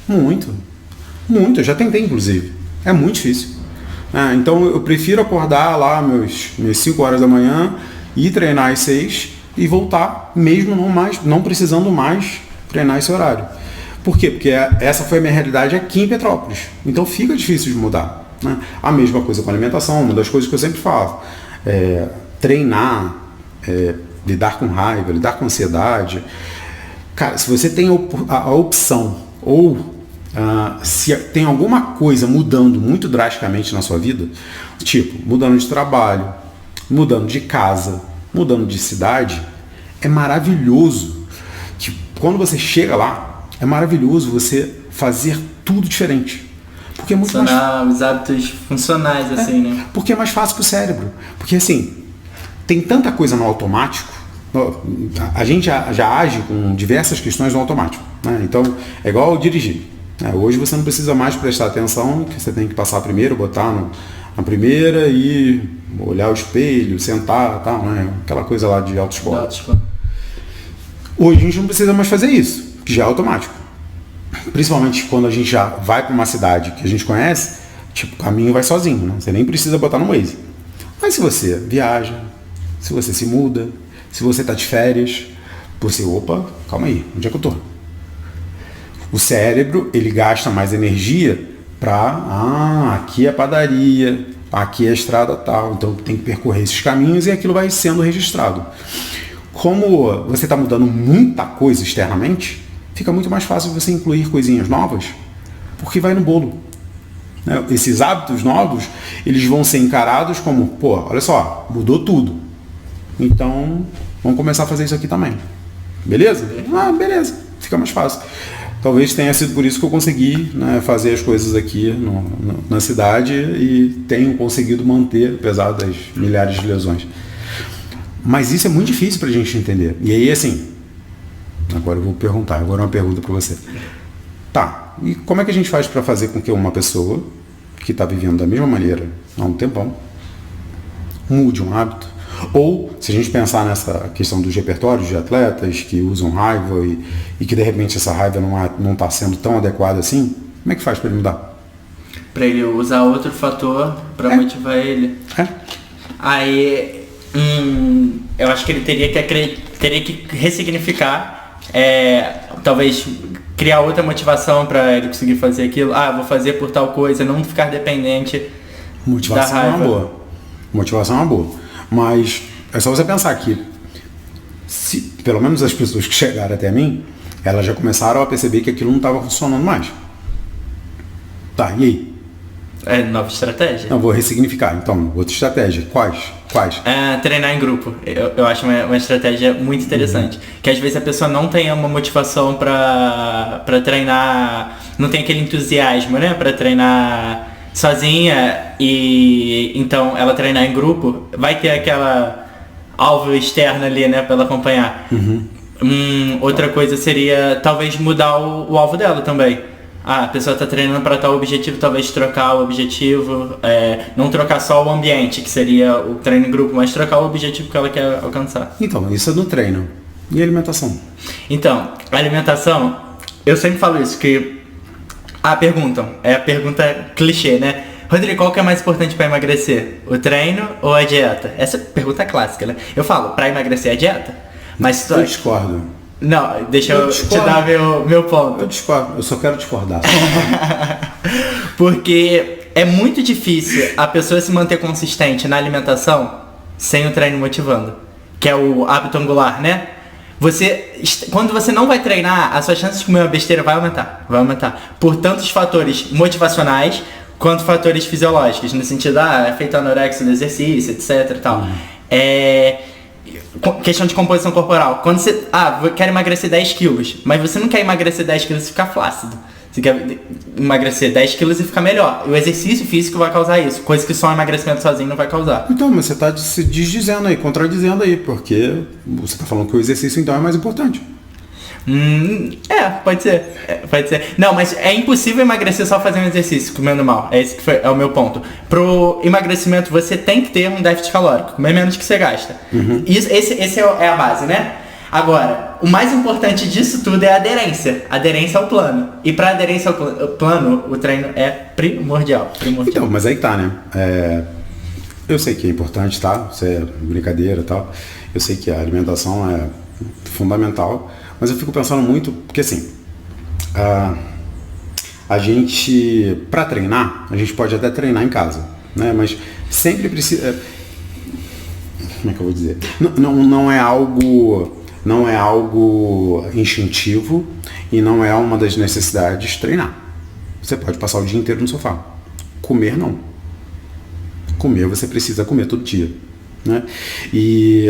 Muito. Eu já tentei, inclusive. É muito difícil. Então eu prefiro acordar lá minhas 5 horas da manhã, ir treinar às 6 e voltar, mesmo não precisando mais treinar esse horário. Por quê? Porque essa foi a minha realidade aqui em Petrópolis. Então fica difícil de mudar, né? A mesma coisa com a alimentação, uma das coisas que eu sempre falo. Treinar, lidar com raiva, lidar com ansiedade. Cara, se você tem a opção ou se tem alguma coisa mudando muito drasticamente na sua vida, tipo, mudando de trabalho, mudando de casa, mudando de cidade, é maravilhoso que quando você chega lá, é maravilhoso você fazer tudo diferente. Porque é muito mais... os hábitos funcionais, assim, né? Porque é mais fácil pro cérebro. Porque assim, tem tanta coisa no automático, a gente já age com diversas questões no automático, né? Então, é igual dirigir. Hoje você não precisa mais prestar atenção, que você tem que passar primeiro, botar na primeira e olhar o espelho, sentar, tal, né? Aquela coisa lá de autoescola. Hoje a gente não precisa mais fazer isso, que já é automático. Principalmente quando a gente já vai para uma cidade que a gente conhece, tipo, o caminho vai sozinho, né? Você nem precisa botar no Waze. Mas se você viaja, se você se muda, se você está de férias, você, opa, calma aí, onde é que eu tô? O cérebro, ele gasta mais energia para, aqui é a padaria, aqui é a estrada tal, então tem que percorrer esses caminhos e aquilo vai sendo registrado. Como você está mudando muita coisa externamente, fica muito mais fácil você incluir coisinhas novas, porque vai no bolo. Esses hábitos novos, eles vão ser encarados como, olha só, mudou tudo. Então, vamos começar a fazer isso aqui também. Beleza? Beleza. Fica mais fácil. Talvez tenha sido por isso que eu consegui, né, fazer as coisas aqui na cidade e tenho conseguido manter, apesar das milhares de lesões. Mas isso é muito difícil pra gente entender. E aí, assim, agora eu vou perguntar, agora uma pergunta para você. Tá, e como é que a gente faz para fazer com que uma pessoa que está vivendo da mesma maneira há um tempão mude um hábito? Ou, se a gente pensar nessa questão dos repertórios de atletas que usam raiva e que de repente essa raiva não está sendo tão adequada assim, como é que faz para ele mudar? Para ele usar outro fator para motivar ele. Aí, eu acho que ele teria que ressignificar, talvez criar outra motivação para ele conseguir fazer aquilo. Vou fazer por tal coisa, não ficar dependente da raiva. Motivação é uma boa. Mas é só você pensar que, pelo menos as pessoas que chegaram até mim, elas já começaram a perceber que aquilo não estava funcionando mais. Tá, e aí? Nova estratégia? Não, vou ressignificar. Então, outra estratégia. Quais? Treinar em grupo. Eu acho uma estratégia muito interessante. Que às vezes a pessoa não tem uma motivação para treinar, não tem aquele entusiasmo, né? Para treinar sozinha, e então ela treinar em grupo, vai ter aquela alvo externo ali, né, para ela acompanhar. Outra coisa seria talvez mudar o alvo dela também. A pessoa está treinando para tal objetivo, talvez trocar o objetivo, não trocar só o ambiente, que seria o treino em grupo, mas trocar o objetivo que ela quer alcançar. Então, isso é no treino. E a alimentação? Então, a alimentação, eu sempre falo isso, que perguntam, é a pergunta clichê, né? Rodrigo, qual que é mais importante para emagrecer? O treino ou a dieta? Essa pergunta é clássica, né? Eu falo, para emagrecer a dieta, mas... Eu discordo. Não, deixa eu te dar meu ponto. Eu discordo, eu só quero discordar. Porque é muito difícil a pessoa se manter consistente na alimentação sem o treino motivando, que é o hábito angular, né? Quando você não vai treinar, a sua chance de comer uma besteira vai aumentar. Por tantos fatores motivacionais quanto fatores fisiológicos, no sentido, efeito anorexia do exercício, etc e tal. Questão de composição corporal. Quando você, quer emagrecer 10 quilos, mas você não quer emagrecer 10 quilos e ficar flácido. Você quer emagrecer 10 quilos e ficar melhor. O exercício físico vai causar isso, coisa que só o emagrecimento sozinho não vai causar. Então, mas você está se desdizendo aí, contradizendo aí, porque você está falando que o exercício então é mais importante. Pode ser. Pode ser. Não, mas é impossível emagrecer só fazendo exercício, comendo mal. Esse que é o meu ponto. Pro emagrecimento, você tem que ter um déficit calórico, comer menos que você gasta. Esse é a base, né? Agora, o mais importante disso tudo é a aderência. Aderência ao plano. E pra aderência ao plano, o treino é primordial. Então, mas aí tá, né? Eu sei que é importante, tá? Isso é brincadeira e tal. Eu sei que a alimentação é fundamental. Mas eu fico pensando muito, porque assim, a gente, para treinar, a gente pode até treinar em casa, né? Mas sempre precisa, como é que eu vou dizer? Não é algo instintivo e não é uma das necessidades treinar. Você pode passar o dia inteiro no sofá. Comer não. Comer você precisa comer todo dia, né? E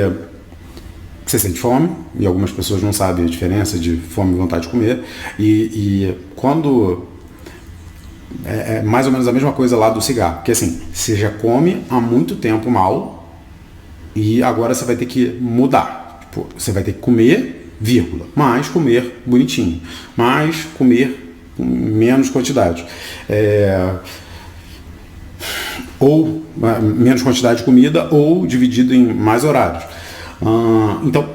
você sente fome, e algumas pessoas não sabem a diferença de fome e vontade de comer, e quando é mais ou menos a mesma coisa lá do cigarro, porque assim, você já come há muito tempo mal, e agora você vai ter que mudar, tipo, você vai ter que comer, vírgula, mas comer bonitinho, mas comer com menos quantidade, ou menos quantidade de comida, ou dividido em mais horários. Então,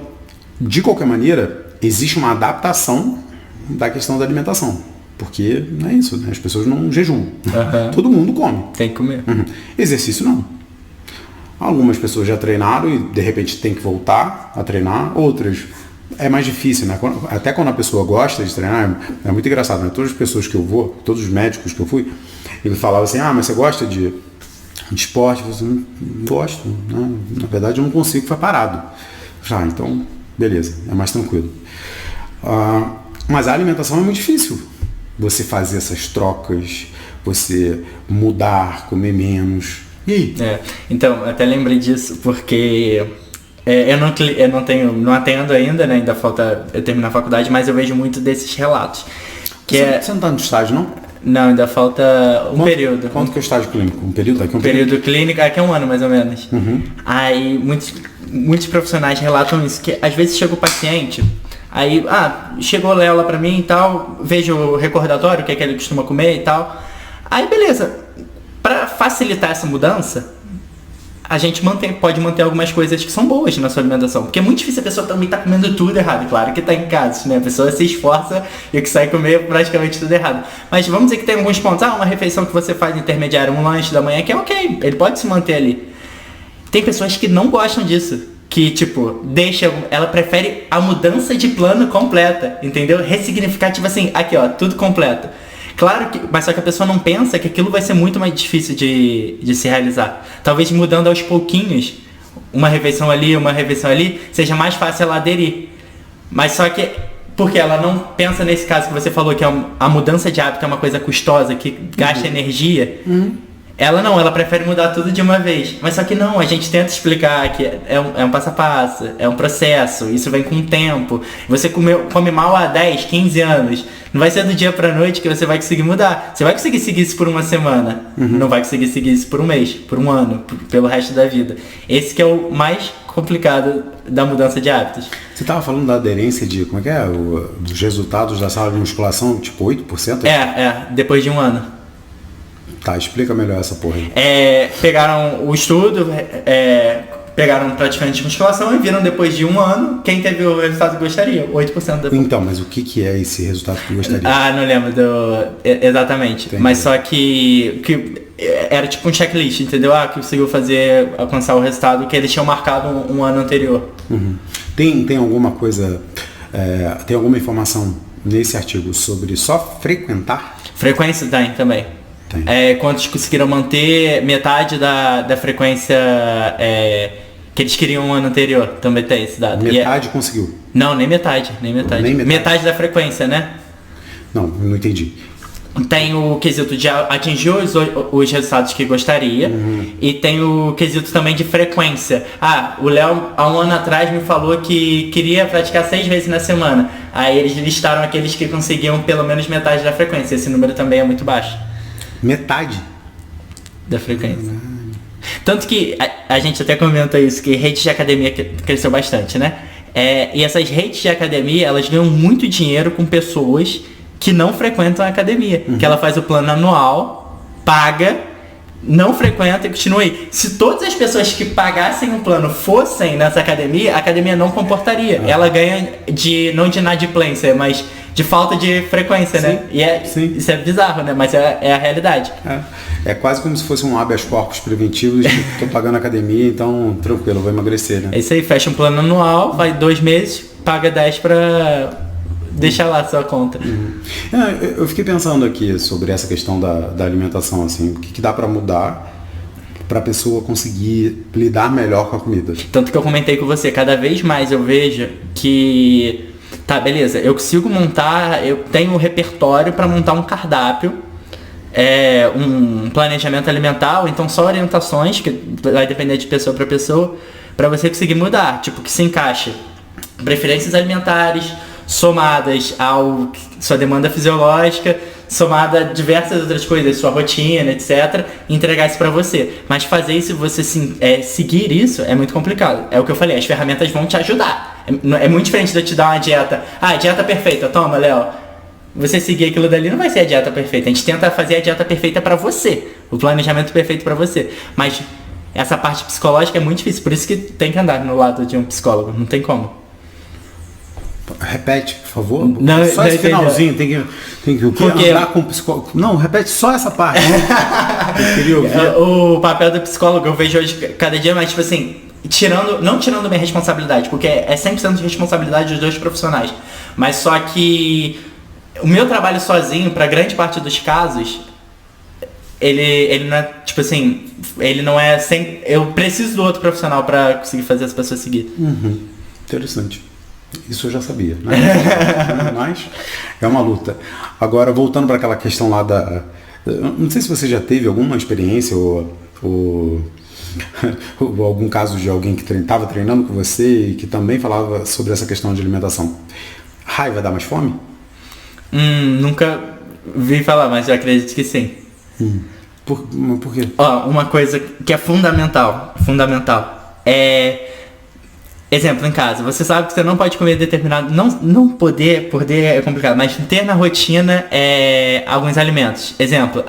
de qualquer maneira, existe uma adaptação da questão da alimentação, porque não é isso, né? As pessoas não jejuam, todo mundo come. Tem que comer. Exercício não. Algumas pessoas já treinaram e de repente tem que voltar a treinar, outras é mais difícil, né? Até quando a pessoa gosta de treinar, é muito engraçado, né? Todas as pessoas que eu vou, todos os médicos que eu fui, eles falavam assim, mas você gosta de esporte? Eu falei, não gosto, né? Na verdade eu não consigo, foi parado. Então, beleza, é mais tranquilo. Mas a alimentação é muito difícil. Você fazer essas trocas, você mudar, comer menos. E aí? Então, até lembrei disso, porque eu não atendo ainda, né? Ainda falta eu terminar a faculdade, mas eu vejo muito desses relatos. Você não está no estágio, não? Não, ainda falta período. Quanto que é o estágio clínico? Um período? Aqui período clínico, aqui é um ano mais ou menos. Aí muitos profissionais relatam isso, que às vezes chega o paciente, aí, chegou o Léo lá pra mim e tal, vejo o recordatório, o que é que ele costuma comer e tal. Aí beleza, pra facilitar essa mudança, a gente pode manter algumas coisas que são boas na sua alimentação. Porque é muito difícil a pessoa também tá comendo tudo errado. Claro que tá em casos, né? A pessoa se esforça e que sai comer praticamente tudo errado. Mas vamos dizer que tem alguns pontos. Uma refeição que você faz intermediária, um lanche da manhã, que é ok. Ele pode se manter ali. Tem pessoas que não gostam disso. Que, tipo, ela prefere a mudança de plano completa. Entendeu? Ressignificar, tipo assim, aqui ó, tudo completo. Claro que, mas só que a pessoa não pensa que aquilo vai ser muito mais difícil de se realizar. Talvez mudando aos pouquinhos, uma refeição ali, seja mais fácil ela aderir. Mas só que, porque ela não pensa nesse caso que você falou, que a mudança de hábito é uma coisa custosa, que gasta energia. Ela prefere mudar tudo de uma vez. Mas só que não, a gente tenta explicar que é um passo a passo, é um processo, isso vem com o tempo. Você come mal há 10, 15 anos. Não vai ser do dia pra noite que você vai conseguir mudar. Você vai conseguir seguir isso por uma semana. Não vai conseguir seguir isso por um mês, por um ano, pelo resto da vida. Esse que é o mais complicado da mudança de hábitos. Você estava falando da aderência de, como é que é? Dos resultados da sala de musculação, tipo 8%? Depois de um ano. Tá, explica melhor essa porra aí. Pegaram o estudo, pegaram praticantes de musculação e viram depois de um ano quem teve o resultado que gostaria, 8% da... Então, mas o que é esse resultado que gostaria? Não lembro exatamente. Entendi. Mas só que era tipo um checklist, entendeu? Que conseguiu alcançar o resultado que eles tinham marcado um ano anterior. Tem alguma coisa, tem alguma informação nesse artigo sobre só frequentar? Frequência tem também. Quantos conseguiram manter metade da frequência que eles queriam no ano anterior. Também tem esse dado. Metade conseguiu? Não, nem metade. Metade da frequência, né? Não entendi. Tem o quesito de atingir os resultados que gostaria. E tem o quesito também de frequência. O Léo, há um ano atrás, me falou que queria praticar 6 vezes na semana. Aí eles listaram aqueles que conseguiam pelo menos metade da frequência. Esse número também é muito baixo. Metade da frequência. Tanto que a gente até comenta isso, que rede de academia cresceu bastante, né? E essas redes de academia, elas ganham muito dinheiro com pessoas que não frequentam a academia. Que ela faz o plano anual, paga, não frequenta e continua aí. Se todas as pessoas que pagassem o plano fossem nessa academia, a academia não comportaria. Ela ganha não de inadimplência, mas de falta de frequência, sim, né? E isso é bizarro, né? Mas é a realidade. É quase como se fosse um habeas corpus preventivo, de tô pagando academia, então tranquilo, vou emagrecer, né? É isso aí, fecha um plano anual, vai 2 meses, paga 10 pra deixar lá a sua conta. Eu fiquei pensando aqui sobre essa questão da alimentação, assim, o que dá pra mudar pra pessoa conseguir lidar melhor com a comida. Tanto que eu comentei com você, cada vez mais eu vejo que tá, beleza, eu consigo montar, eu tenho um repertório para montar um cardápio, um planejamento alimentar, ou então só orientações, que vai depender de pessoa para pessoa, para você conseguir mudar, tipo, que se encaixe preferências alimentares, somadas ao sua demanda fisiológica, somada a diversas outras coisas, sua rotina, etc, e entregar isso para você. Mas fazer isso, você seguir isso, é muito complicado. É o que eu falei, as ferramentas vão te ajudar. É muito diferente de eu te dar uma dieta. Dieta perfeita, toma, Léo. Você seguir aquilo dali não vai ser a dieta perfeita. A gente tenta fazer a dieta perfeita para você, o planejamento perfeito para você. Mas essa parte psicológica é muito difícil, por isso que tem que andar no lado de um psicólogo, não tem como. Repete, por favor. Não, só esse finalzinho, tem que porque andar com o psicólogo. Não, repete só essa parte. Eu queria ouvir. O papel do psicólogo eu vejo hoje cada dia mais, tipo assim, não tirando minha responsabilidade, porque é 100% de responsabilidade dos dois profissionais. Mas só que o meu trabalho sozinho, pra grande parte dos casos, ele não é, tipo assim, ele não é sem. Eu preciso do outro profissional pra conseguir fazer as pessoas seguir. Interessante. Isso eu já sabia, né? Mas é uma luta. Agora, voltando para aquela questão lá não sei se você já teve alguma experiência ou algum caso de alguém que estava treinando com você e que também falava sobre essa questão de alimentação. Raiva dá mais fome? Nunca vi falar, mas eu acredito que sim. Por quê? Uma coisa que é fundamental exemplo, em casa, você sabe que você não pode comer determinado... Não poder é complicado, mas ter na rotina alguns alimentos. Exemplo,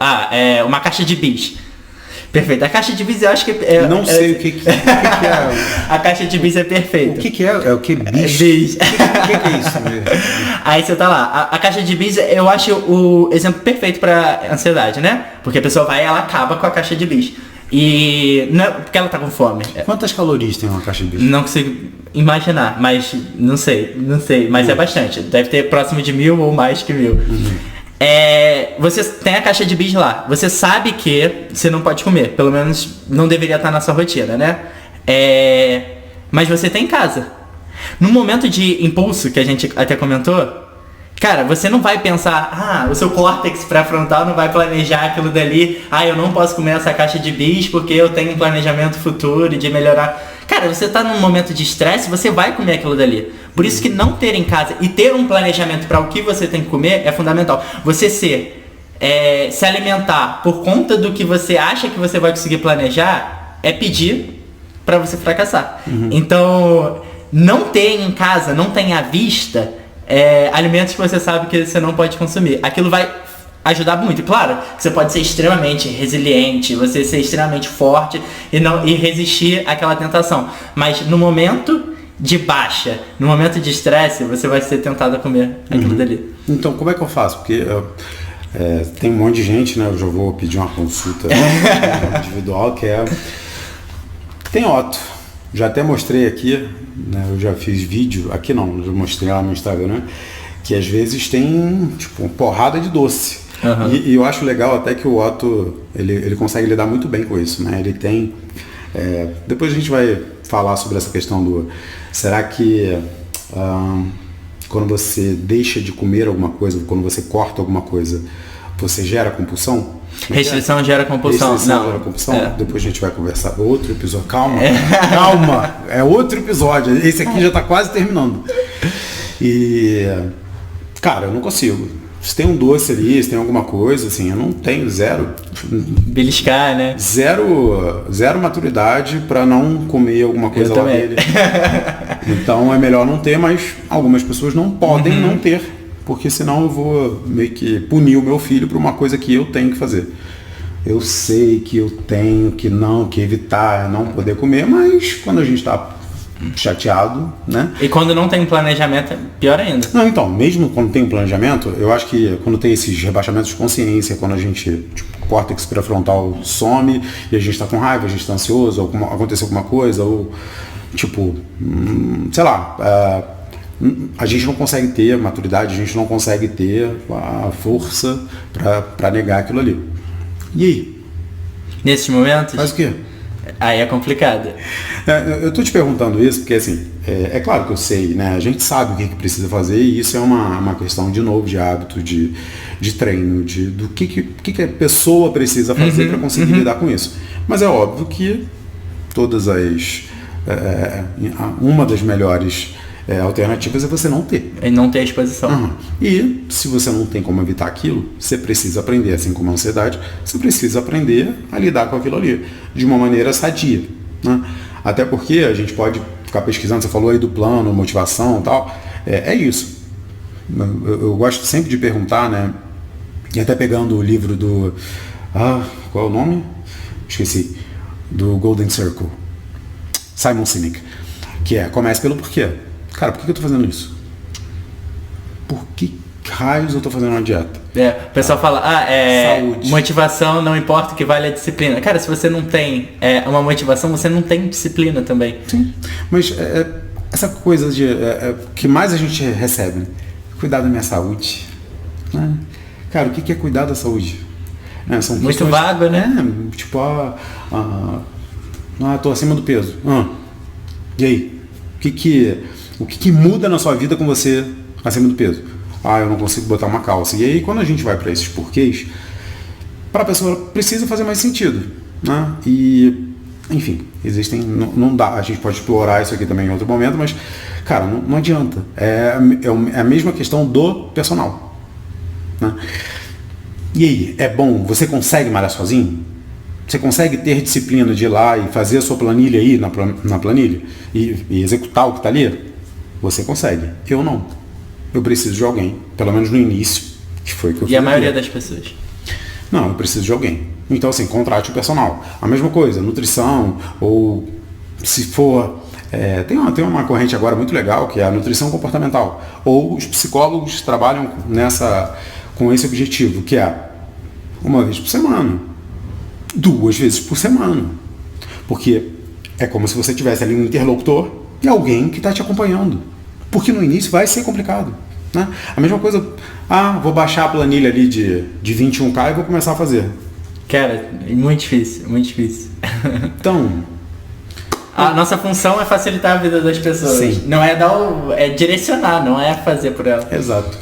uma caixa de bis. Perfeito. A caixa de bis eu acho que não sei o que é. A caixa de bis é perfeita. O que é? É o que? Bis? Bis. O que é isso mesmo? Aí você tá lá. A caixa de bis eu acho o exemplo perfeito pra ansiedade, né? Porque a pessoa vai e ela acaba com a caixa de bis. E não é porque ela tá com fome. Quantas calorias tem uma caixa de bis? Não consigo imaginar, mas não sei, mas é bastante. Deve ter próximo de 1.000 ou mais que 1.000. Você tem a caixa de bis lá. Você sabe que você não pode comer. Pelo menos não deveria estar na sua rotina, né? Mas você tem em casa. No momento de impulso, que a gente até comentou, cara, você não vai pensar, o seu córtex pré-frontal não vai planejar aquilo dali, eu não posso comer essa caixa de bis porque eu tenho um planejamento futuro de melhorar. Cara, você tá num momento de estresse, você vai comer aquilo dali. Por isso que não ter em casa e ter um planejamento para o que você tem que comer é fundamental. Você se alimentar por conta do que você acha que você vai conseguir planejar é pedir para você fracassar. Então, não ter em casa, não ter à vista alimentos que você sabe que você não pode consumir. Aquilo vai ajudar muito. Claro, você pode ser extremamente resiliente, você ser extremamente forte e resistir àquela tentação. Mas no momento de baixa, no momento de estresse, você vai ser tentado a comer aquilo dali. Então, como é que eu faço? Porque tem um monte de gente, né? Eu já vou pedir uma consulta individual, tem Otto. Já até mostrei aqui, né? Eu já fiz vídeo, aqui não, eu mostrei lá no Instagram, que às vezes tem tipo uma porrada de doce. E eu acho legal até que o Otto, ele consegue lidar muito bem com isso, né? Ele tem... depois a gente vai falar sobre essa questão será que quando você deixa de comer alguma coisa, quando você corta alguma coisa, você gera compulsão? Restrição gera compulsão. Restrição gera compulsão? Depois a gente vai conversar. Outro episódio. Calma. Calma. É outro episódio. Esse aqui já tá quase terminando. E... cara, eu não consigo. se tem um doce ali, se tem alguma coisa, assim, eu não tenho zero Beliscar, né? zero maturidade para não comer alguma coisa lá dele. Então é melhor não ter, mas algumas pessoas não podem não ter, porque senão eu vou meio que punir o meu filho por uma coisa que eu tenho que fazer. Eu sei que eu tenho que evitar não poder comer, mas quando a gente está chateado, né? E quando não tem planejamento, é pior ainda. Não, então, mesmo quando tem um planejamento, eu acho que quando tem esses rebaixamentos de consciência, quando a gente, tipo, o córtex pré-frontal some e a gente tá com raiva, a gente tá ansioso, ou aconteceu alguma coisa, ou tipo, sei lá, a gente não consegue ter a maturidade, a gente não consegue ter a força para negar aquilo ali. E aí? Nesses momentos? Faz o quê? Aí é complicado. Eu tô te perguntando isso porque, assim, é claro que eu sei, né? A gente sabe o que precisa fazer e isso é uma questão, de novo, de hábito, de treino, do que a pessoa precisa fazer para conseguir lidar com isso. Mas é óbvio que todas uma das melhores alternativas é você não ter. E não ter a exposição. E se você não tem como evitar aquilo, você precisa aprender, assim como a ansiedade, você precisa aprender a lidar com aquilo ali, de uma maneira sadia, né? Até porque a gente pode ficar pesquisando, você falou aí do plano, motivação e tal, é isso. Eu gosto sempre de perguntar, né? E até pegando o livro do... qual é o nome? Esqueci. Do Golden Circle. Simon Sinek. Que comece pelo porquê. Cara, por que eu tô fazendo isso? Por que raios eu tô fazendo uma dieta? O pessoal fala, saúde. Motivação não importa, o que vale é a disciplina. Cara, se você não tem uma motivação, você não tem disciplina também. Sim, mas essa coisa de que mais a gente recebe, né? Cuidar da minha saúde, né? Cara, o que é cuidar da saúde? São muito questões, vago, né? Tipo, tô acima do peso. E aí? O que muda na sua vida com você acima do peso? Eu não consigo botar uma calça. E aí, quando a gente vai para esses porquês, para a pessoa precisa fazer mais sentido, né? E, enfim, existem... Não dá, a gente pode explorar isso aqui também em outro momento, mas, cara, não adianta. É a mesma questão do personal, né? E aí, é bom? Você consegue malhar sozinho? Você consegue ter disciplina de ir lá e fazer a sua planilha aí na planilha e executar o que está ali? Você consegue. Eu não. Eu preciso de alguém, pelo menos no início, que foi o que eu fiz. E a maioria das pessoas? Não, eu preciso de alguém. Então, assim, contrate um personal. A mesma coisa, nutrição, ou se for... tem uma corrente agora muito legal, que é a nutrição comportamental. Ou os psicólogos trabalham com esse objetivo, que é uma vez por semana. 2 vezes por semana. Porque é como se você tivesse ali um interlocutor e alguém que está te acompanhando. Porque no início vai ser complicado, né? A mesma coisa, vou baixar a planilha ali de 21K e vou começar a fazer. Cara, muito difícil, muito difícil. Então... A nossa função é facilitar a vida das pessoas. Sim. Não é direcionar, não é fazer por ela. Exato.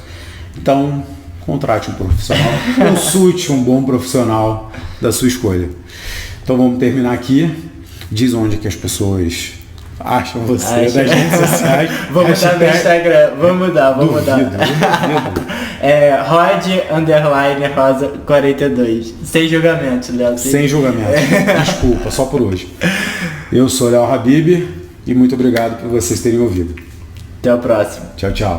Então, contrate um profissional, consulte um bom profissional da sua escolha. Então vamos terminar aqui. Diz onde que as pessoas acham você nas redes sociais. Vou mudar no Instagram. Vamos mudar. Duvido. Rod_Rosa42. Sem julgamento, Léo. Sem julgamento. Desculpa, só por hoje. Eu sou Léo Habib e muito obrigado por vocês terem ouvido. Até a próxima. Tchau, tchau.